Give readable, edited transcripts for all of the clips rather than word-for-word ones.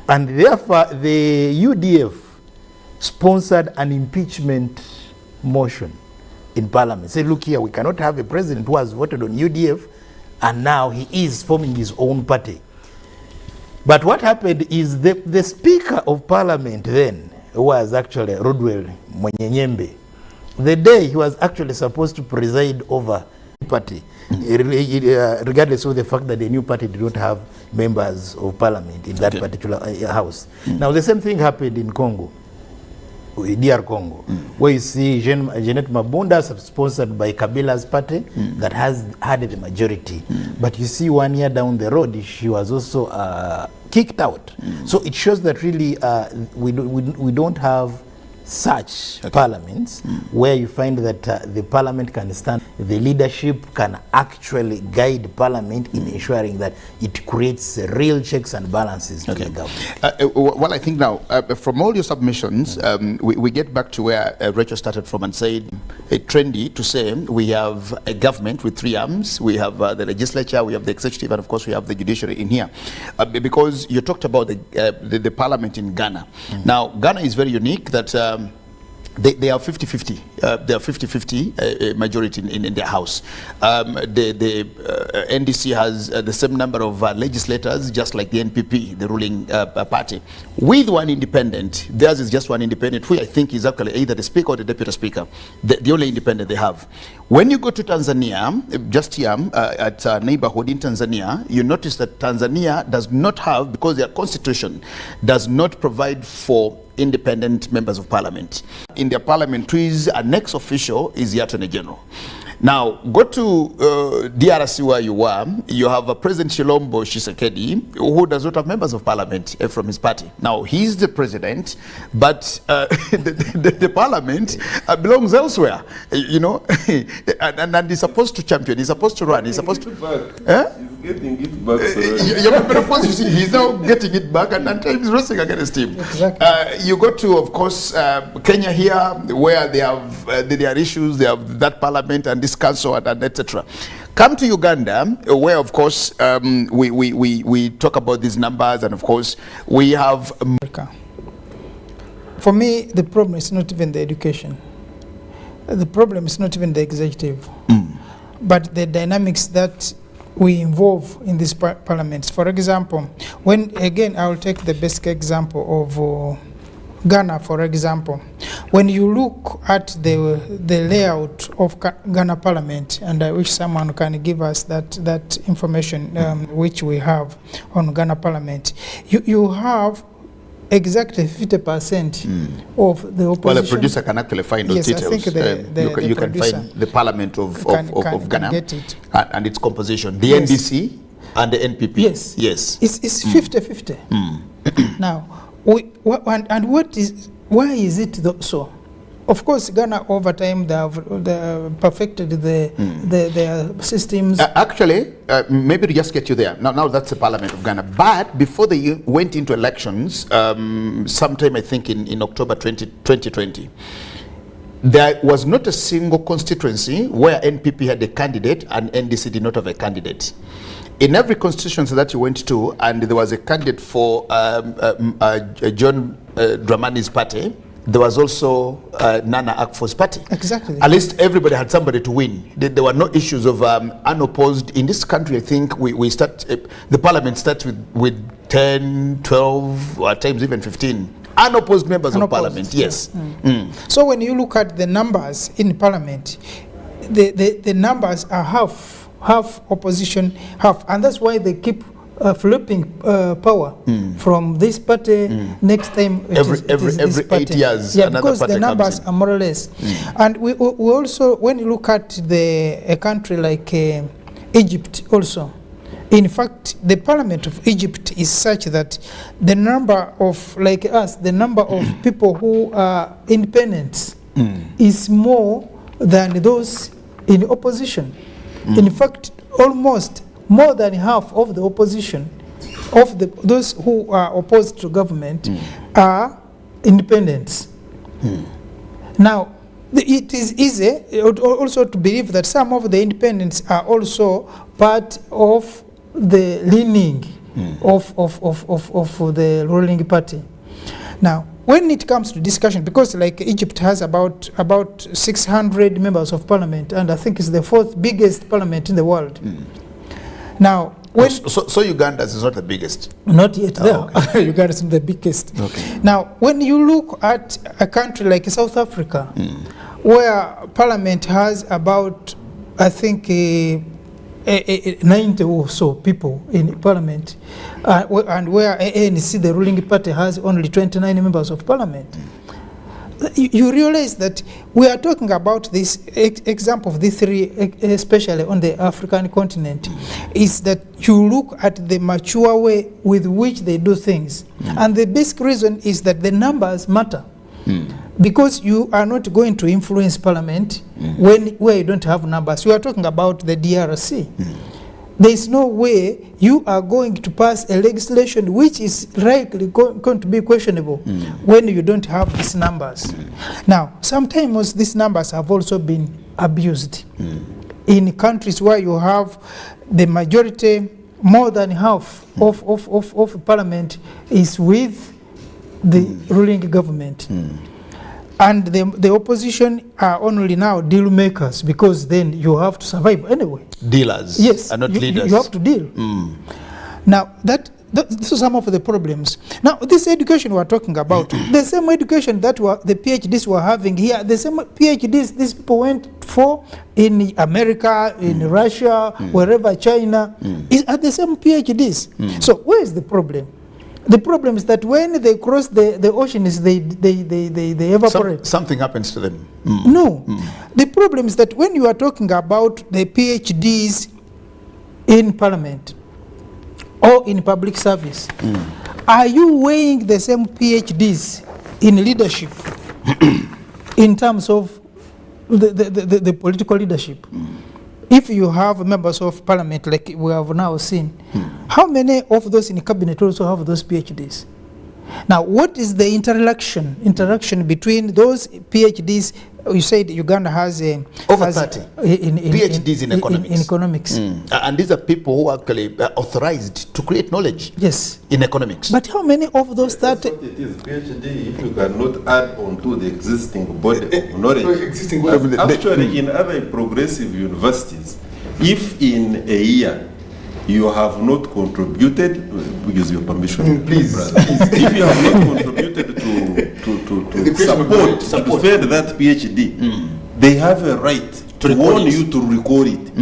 And therefore, the UDF sponsored an impeachment motion in Parliament. Say, look here, we cannot have a president who has voted on UDF and now he is forming his own party. But what happened is the Speaker of Parliament then was actually Rodwell Mwenyenyembe. The day he was actually supposed to preside over the party, regardless of the fact that the new party did not have members of parliament in that particular house. Now the same thing happened in Congo, DR Congo, where you see Jeanette Mabunda, sponsored by Kabila's party, that has had the majority. But you see 1 year down the road, she was also kicked out. So it shows that really we don't have such parliaments where you find that the parliament can stand, the leadership can actually guide parliament in ensuring that it creates real checks and balances to the government. Well, I think now, from all your submissions, we get back to where Rachel started from and said, trendy to say we have a government with three arms. We have the legislature, we have the executive, and of course we have the judiciary in here. Because you talked about the parliament in Ghana. Now, Ghana is very unique that they are 50-50. They are 50-50 majority in their house. The NDC has the same number of legislators, just like the NPP, the ruling party, with one independent. Theirs is just one independent, who I think is actually either the speaker or the deputy speaker, the only independent they have. When you go to Tanzania, just here at our neighborhood in Tanzania, you notice that Tanzania does not have, because their constitution does not provide for independent members of parliament. In their parliamentaries, a next official is the Attorney General. Now, go to DRC where you are, you have a President Chilombo Tshisekedi, who does not have members of parliament from his party. Now, he's the president, but the parliament belongs elsewhere, you know, and he's supposed to champion, he's supposed to run, he's supposed to... He's getting it back. Yeah, but of course, you see, he's now getting it back, and he's wrestling against him. Exactly. You go to, of course, Kenya here, where they have their issues, they have that parliament and this council and etc. Come to Uganda, where of course we talk about these numbers, and of course we have America. For me, the problem is not even the education. The problem is not even the executive, but the dynamics that we involve in these parliaments. For example, when again I will take the basic example of Ghana, for example. When you look at the layout of Ghana Parliament, and I wish someone can give us that information which we have on Ghana Parliament, you have exactly 50% of the opposition. Well, a producer can actually find those details. I think you can find the Parliament of Ghana get it. And its composition. The NDC and the NPP. Yes. Yes. It's 50-50. Now, why is it so? Of course, Ghana over time they have perfected their systems. Actually, maybe to just get you there. Now that's the Parliament of Ghana. But before they went into elections, sometime I think in October 2020, there was not a single constituency where NPP had a candidate and NDC did not have a candidate. In every constituency that you went to, and there was a candidate for John Dramani's party, there was also Nana Akfo's party. Exactly. At least everybody had somebody to win. There were no issues of unopposed. In this country, I think we start, the parliament starts with 10, 12, or at times even 15 unopposed members of parliament. Yes. So when you look at the numbers in parliament, the numbers are half opposition, half, and that's why they keep flipping power from this party. Next time every this 8 years, yeah, because the numbers are more or less. And we also, when you look at a country like Egypt also, in fact, the parliament of Egypt is such that the number of, like us, the number of people who are independents is more than those in opposition. In fact, almost more than half of the opposition, of those who are opposed to government, are independents. Now, it is easy also to believe that some of the independents are also part of the leaning of the ruling party. Now, when it comes to discussion, because like Egypt has about 600 members of parliament, and I think it's the 4th biggest parliament in the world. Now, when so Uganda's is not the biggest? Not yet there. Okay. Uganda is the biggest. Okay. Now, when you look at a country like South Africa, where parliament has about, I think, 90 or so people in parliament, and where ANC, the ruling party, has only 29 members of parliament, you realize that we are talking about this example of these 3, especially on the African continent, is that you look at the mature way with which they do things. And the basic reason is that the numbers matter. Because you are not going to influence parliament where you don't have numbers. You are talking about the DRC. There is no way you are going to pass a legislation which is likely going to be questionable when you don't have these numbers. Now, sometimes these numbers have also been abused. In countries where you have the majority, more than half of parliament is with the ruling government. And the opposition are only now deal makers, because then you have to survive anyway. Dealers, yes, and not leaders. You have to deal. Now, these are some of the problems. Now, this education we are talking about, the same education that the PhDs were having here, the same PhDs these people went for in America, in Russia, wherever, China, are the same PhDs. So where is the problem? The problem is that when they cross the oceans, they evaporate. Something happens to them. No. The problem is that when you are talking about the PhDs in parliament or in public service, are you weighing the same PhDs in leadership in terms of the political leadership? If you have members of parliament like we have now seen, how many of those in cabinet also have those PhDs? Now, what is the interaction between those PhDs? You said Uganda has over 30 PhDs in economics. In economics. And these are people who are actually authorized to create knowledge. Yes. In economics. But how many of those 30? It is PhD if you cannot add on to the existing body of knowledge. Actually, in other progressive universities, if in a year you have not contributed, with your permission, please, if you have not contributed to support to defend that PhD, they have a right to warn you to record it.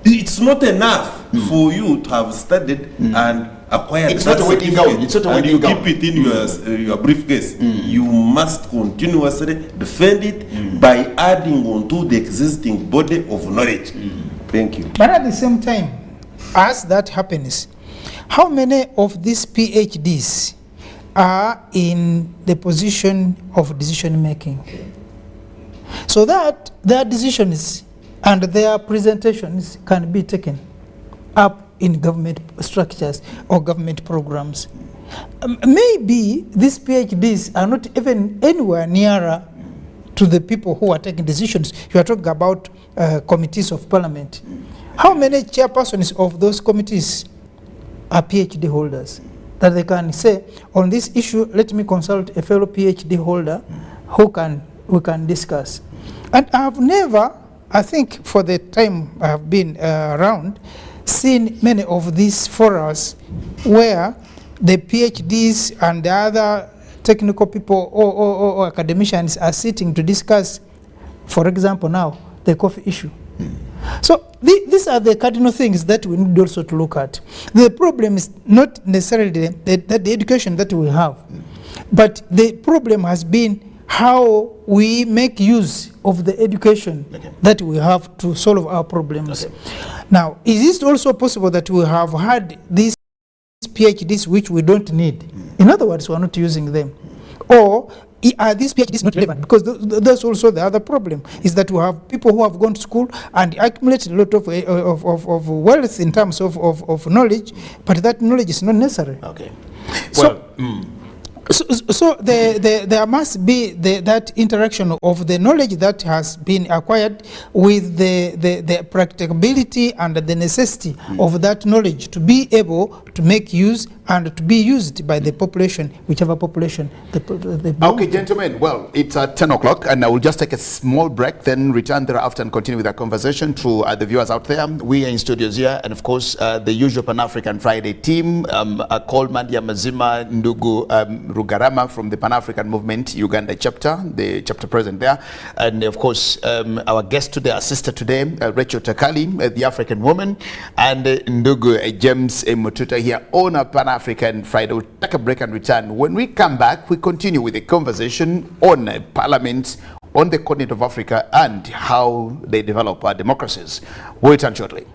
It's not enough for you to have studied and acquired. It's not a wedding gown. It's not a wedding gown. And you keep it in your briefcase. You must continuously defend it by adding on to the existing body of knowledge. Thank you. But at the same time, as that happens, how many of these PhDs are in the position of decision making? So that their decisions and their presentations can be taken up in government structures or government programs. Maybe these PhDs are not even anywhere nearer to the people who are taking decisions. You are talking about committees of parliament. How many chairpersons of those committees are PhD holders that they can say, on this issue, let me consult a fellow PhD holder we can discuss? And I have never, I think for the time I have been around, seen many of these forums where the PhDs and the other technical people or academicians are sitting to discuss, for example now, the coffee issue. So these are the cardinal things that we need also to look at. The problem is not necessarily the education that we have, but the problem has been how we make use of the education that we have to solve our problems. Now, is it also possible that we have had these PhDs which we don't need? In other words, we are not using them. Or are these PhDs not relevant? Because that's also the other problem, is that we have people who have gone to school and accumulated a lot of wealth in terms of knowledge, but that knowledge is not necessary. Okay. So, So there must be that interaction of the knowledge that has been acquired with the practicability and the necessity of that knowledge to be able to make use and to be used by the population, whichever population. Okay, gentlemen, well, it's 10 o'clock and I will just take a small break, then return thereafter and continue with our conversation to the viewers out there. We are in studios here, and of course, the usual Pan-African Friday team, Coleman Yamazima Ndugu Rugarama from the Pan-African Movement Uganda chapter, the chapter president there, and of course our guest today, our sister today, Rachel Takali, the African woman, and Ndugu James Mututa here on a Pan-African Friday. We'll take a break and return. When we come back, we continue with the conversation on parliament on the continent of Africa and how they develop our democracies. We'll return shortly.